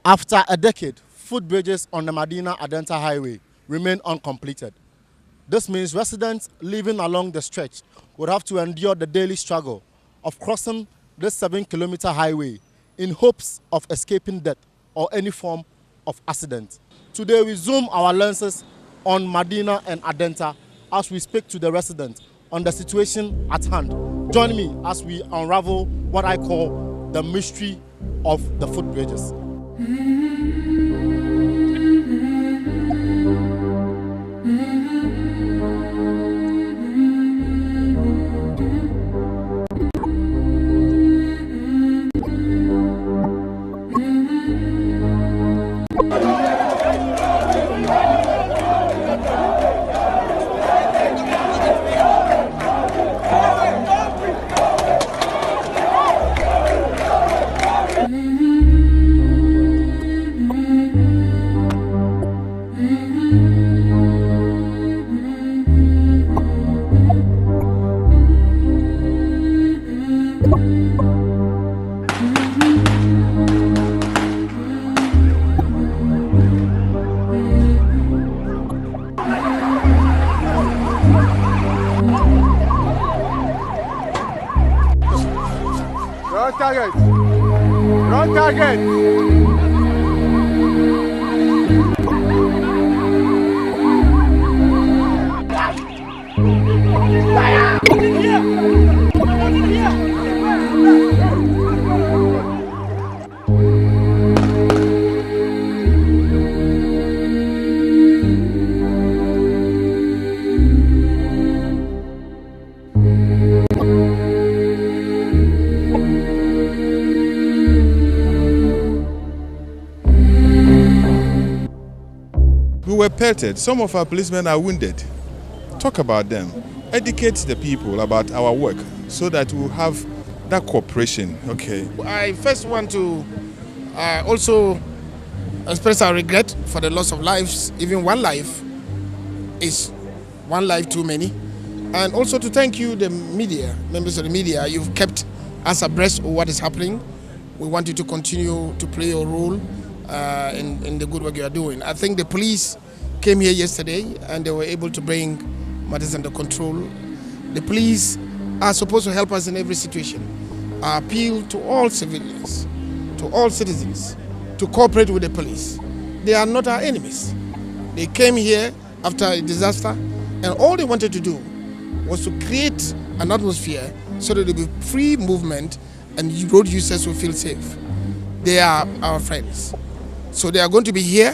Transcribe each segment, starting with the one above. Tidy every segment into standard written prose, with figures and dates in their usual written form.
After a decade, footbridges on the Madina-Adenta highway remain uncompleted. This means residents living along the stretch would have to endure the daily struggle of crossing this 7-kilometer highway in hopes of escaping death or any form of accident. Today we zoom our lenses on Madina and Adenta as we speak to the residents on the situation at hand. Join me as we unravel what I call the mystery of the footbridges. Wrong target. Wrong target. We were pelted. Some of our policemen are wounded. Talk about them. Educate the people about our work so that we'll have that cooperation. Okay. I first want to also express our regret for the loss of lives. Even one life is one life too many. And also to thank you, the media, members of the media. You've kept us abreast of what is happening. We want you to continue to play your role in the good work you are doing. I think the police came here yesterday and they were able to bring matters under control. The police are supposed to help us in every situation. I appeal to all civilians, to all citizens, to cooperate with the police. They are not our enemies. They came here after a disaster and all they wanted to do was to create an atmosphere so that there will be free movement and road users will feel safe. They are our friends. So they are going to be here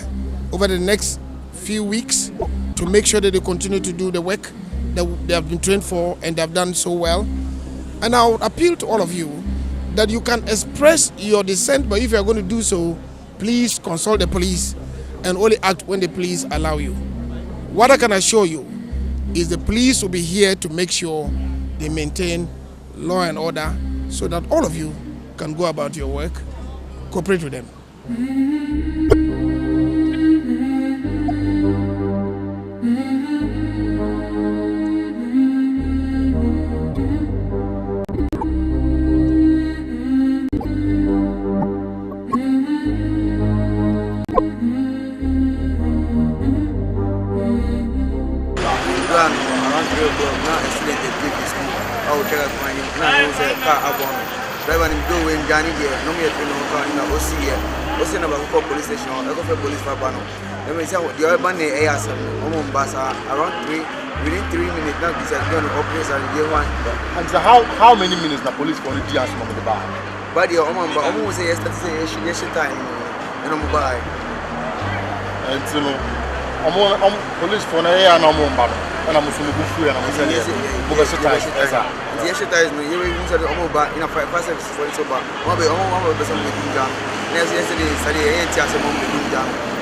over the next few weeks to make sure that they continue to do the work that they have been trained for and they have done so well. And I would appeal to all of you that you can express your dissent, but if you are going to do so, please consult the police and only act when the police allow you. What I can assure you is the police will be here to make sure they maintain law and order so that all of you can go about your work. Cooperate with them. Police station, I go for police for Bano. Let me say the urban area around 3 minutes now this is going to operate and day one. And so how many minutes the police for the GS from the bar? But the almost say yes time and I'm by. And so police for the area no more and I'm also looking free and I'm saying yes. The extra is no you will say in a 5 service for it so bad. One person making down. Next yesterday,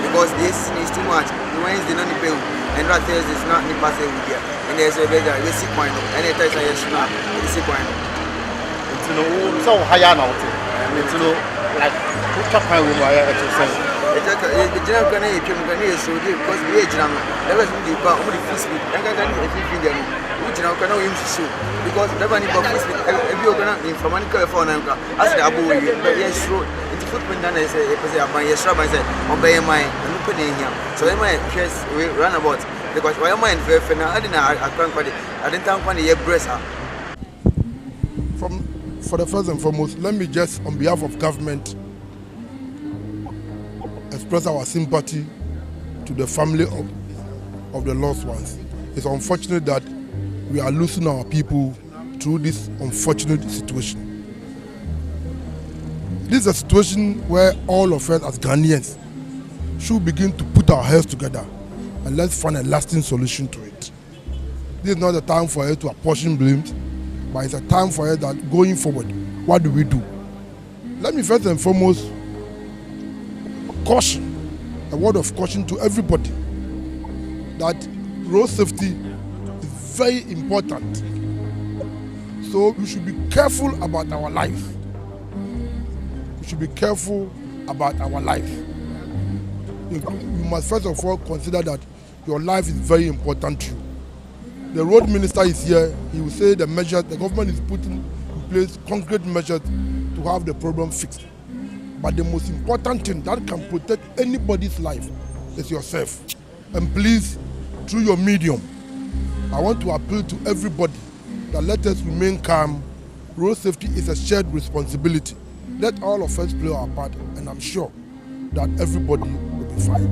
because this is too much. The ones they don't pay, and that tells is not the pass with you. And there's a better, we see point. And it is a shot, we see point. It's no so high now. It's no like put up my room. the general can so because we age now. There was the first week. I can't even which now cannot use so because never need first week. If you're going to from California, as the Abu, yes, it's footprint and I say, yes, I said, obey my open here. So I might just run about because my mind very now. I didn't think when the breast. For the first and foremost, let me just, on behalf of government, express our sympathy to the family of the lost ones. It's unfortunate that we are losing our people through this unfortunate situation. This is a situation where all of us as Ghanaians should begin to put our heads together and let's find a lasting solution to it. This is not the time for us to apportion blames, but it's a time for us that going forward, what do we do? Let me first and foremost caution, a word of caution to everybody that road safety is very important. So we should be careful about our life. We should be careful about our life. You must first of all consider that your life is very important to you. The road minister is here. He will say the measures, the government is putting in place concrete measures to have the problem fixed. But the most important thing that can protect anybody's life is yourself. And please, through your medium, I want to appeal to everybody that let us remain calm. Road safety is a shared responsibility. Let all of us play our part, and I'm sure that everybody will be fine.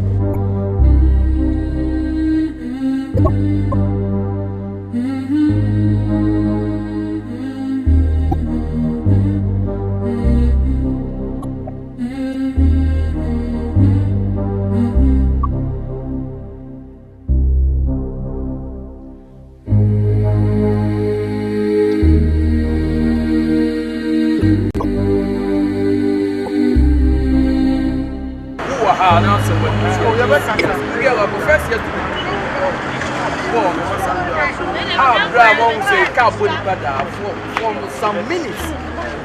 For some minutes,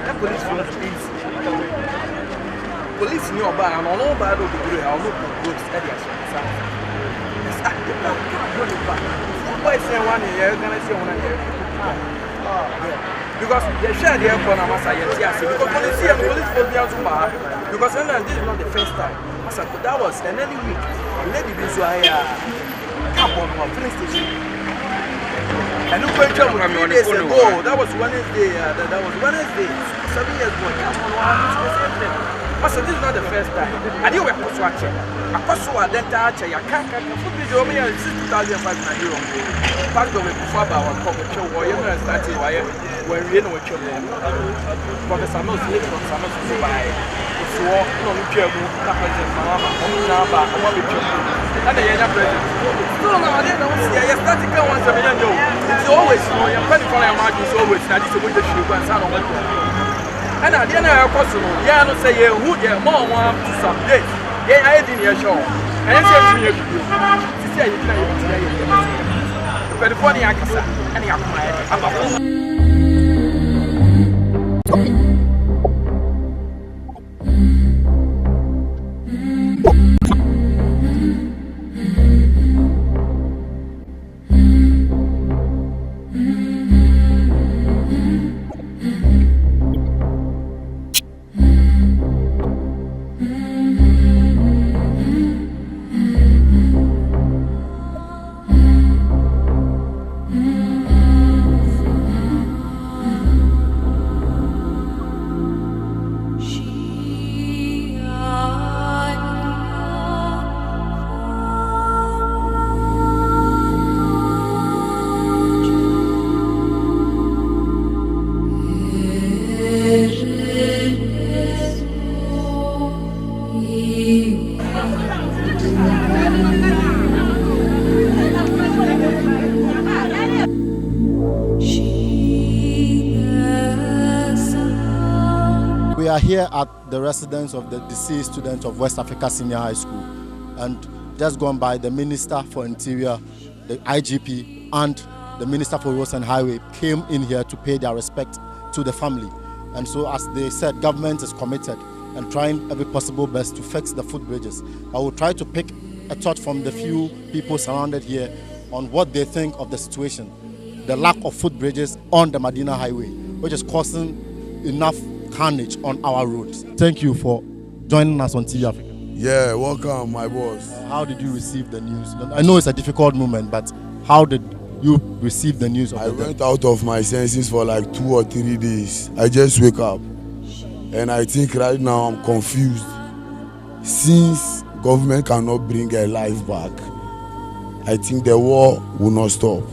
the police will please. Police knew about and all about the group, all the groups at the boys say 1 year, gonna say 1 year. Because they share the airport and yes, because police will be out because this is not the first time. That was an early week. Lady Bizua carbon or filling station. And look when 3 days ago, that was Wednesday, 7 years ago. This is not the first time. And you were construction. A Madina-Adenta, you can't footbridge over here since 2005 euro. Back of it before our corporate show, or you're starting wire when we know what you're doing. Professor Mills lives from Samus to buy. So, no, we care about President Mahama, and the young president. No, I didn't see. I started to once a million. It's always, you're pretty funny. It's always, I just wish you could sound on and I didn't have a question. Yeah, I don't say who they're more to some days. Yeah, I didn't hear show. And I said, you say, you but the funny, I can say, and you have We are here at the residence of the deceased student of West Africa Senior High School, and just gone by the Minister for Interior, the IGP, and the Minister for Roads and Highway came in here to pay their respect to the family. And so, as they said, government is committed and trying every possible best to fix the footbridges. I will try to pick a thought from the few people surrounded here on what they think of the situation, the lack of footbridges on the Madina Highway, which is causing enough carnage on our roads. Thank you for joining us on TV Africa. Yeah, welcome, my boss. How did you receive the news? I know it's a difficult moment, but how did you receive the news of I the death? went out of my senses for like 2 or 3 days. I just wake up, and I think right now I'm confused. Since government cannot bring a life back, I think the war will not stop.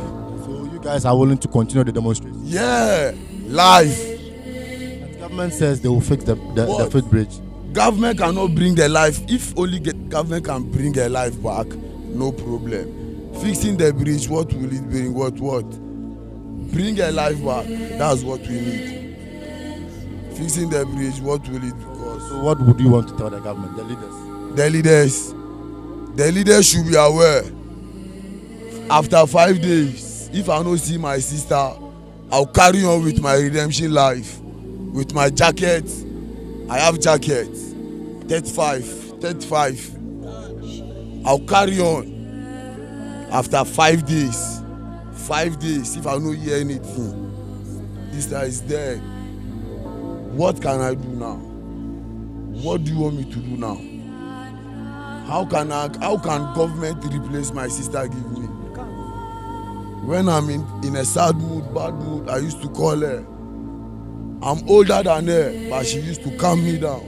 So you guys are willing to continue the demonstration? Yeah, life. The government says they will fix the footbridge. Government cannot bring the life. If only government can bring a life back, no problem. Fixing the bridge, what will it bring? What? Bring a life back. That's what we need. Fixing the bridge, what will it cause? So what would you want to tell the government, the leaders? The leaders should be aware. After 5 days, if I don't see my sister, I'll carry on with my redemption life. With my jacket, I have jacket. 35. I'll carry on. After 5 days, if I don't hear anything, this guy is dead. What can I do now? What do you want me to do now? How can government replace my sister give me? When I'm in a sad mood, bad mood, I used to call her. I'm older than her, but she used to calm me down.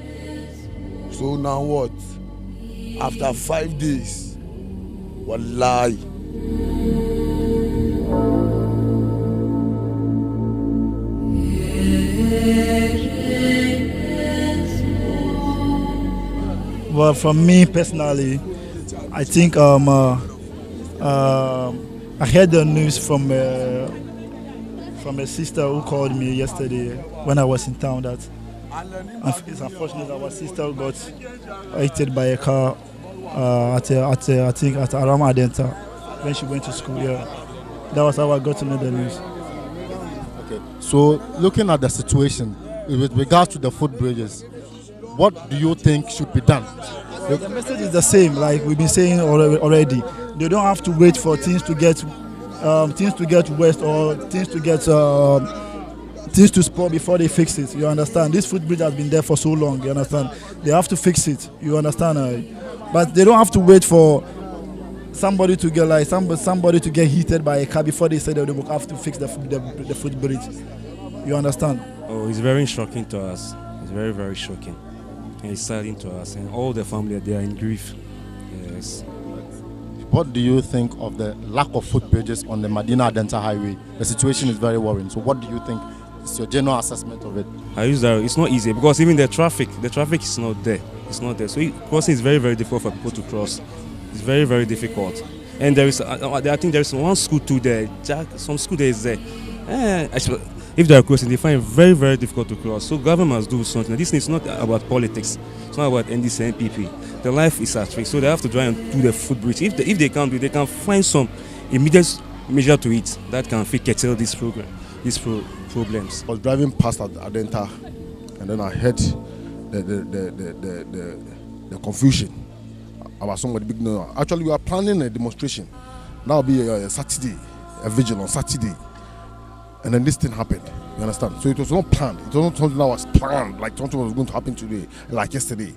So now what? After 5 days, wallahi. Well, from me personally, I think I heard the news from a sister who called me yesterday when I was in town that it's unfortunate that our sister got hit by a car I think at Madina-Adenta when she went to school. Yeah, that was how I got to know the news. Okay. So looking at the situation with regards to the footbridges, what do you think should be done? The message is the same, like we've been saying already. They don't have to wait for things to get worse or things to spoil before they fix it. You understand? This footbridge has been there for so long. You understand? They have to fix it. You understand? But they don't have to wait for somebody to get heated by a car before they say that they will have to fix the footbridge. You understand? Oh, it's very shocking to us. It's very, very shocking. And it's saddening to us, and all the family, they are in grief. Yes. What do you think of the lack of footbridges on the Madina-Adenta highway? The situation is very worrying. So what do you think is your general assessment of it? I use that. It's not easy because even the traffic is not there. It's not there. So crossing is very, very difficult for people to cross. It's very, very difficult. And there is, I think there is one school too there. Some school there is there. If they are crossing, they find it very, very difficult to cross. So government must do something. This is not about politics. It's not about NDC, NPP. The life is at risk, so they have to try and do the footbridge. If they can't do it, they can find some immediate measure to it that can curtail these problems. I was driving past at Adenta, and then I heard the confusion about somebody big. No, actually, we are planning a demonstration. That will be a Saturday, a vigil on Saturday. And then this thing happened, you understand? So it was not planned. It was not something that was planned, like something was going to happen today, like yesterday.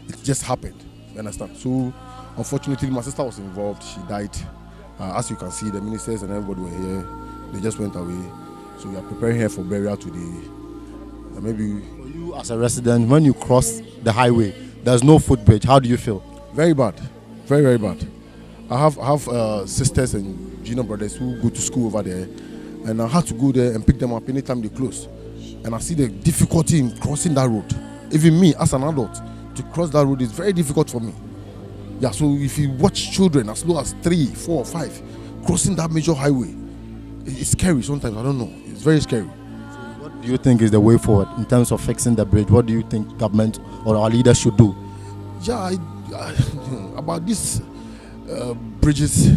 It just happened, you understand? So unfortunately, my sister was involved. She died. As you can see, the ministers and everybody were here. They just went away. So we are preparing her for burial today. Maybe for you as a resident, when you cross the highway, there's no footbridge. How do you feel? Very bad, very, very bad. I have sisters and junior brothers who go to school over there. And I had to go there and pick them up anytime they close. And I see the difficulty in crossing that road. Even me, as an adult, to cross that road is very difficult for me. Yeah, so if you watch children as low as 3, 4, 5 crossing that major highway, it's scary sometimes. I don't know. It's very scary. So what do you think is the way forward in terms of fixing the bridge? What do you think government or our leaders should do? Yeah, about these bridges.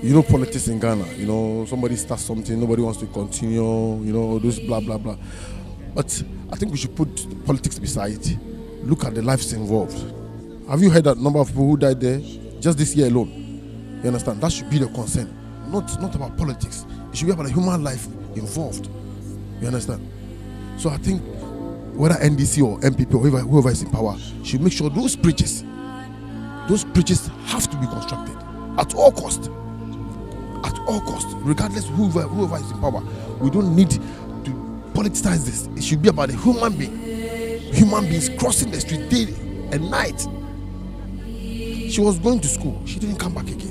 You know politics in Ghana, you know, somebody starts something, nobody wants to continue, you know, this blah, blah, blah. But I think we should put politics beside Look at the lives involved. Have you heard that number of people who died there just this year alone? You understand? That should be the concern. Not about politics. It should be about the human life involved. You understand? So I think whether NDC or MPP or whoever is in power should make sure those bridges have to be constructed at all cost. At all cost, regardless of whoever is in power. We don't need to politicize this. It should be about a human being. Human beings crossing the street day and night. She was going to school. She didn't come back again.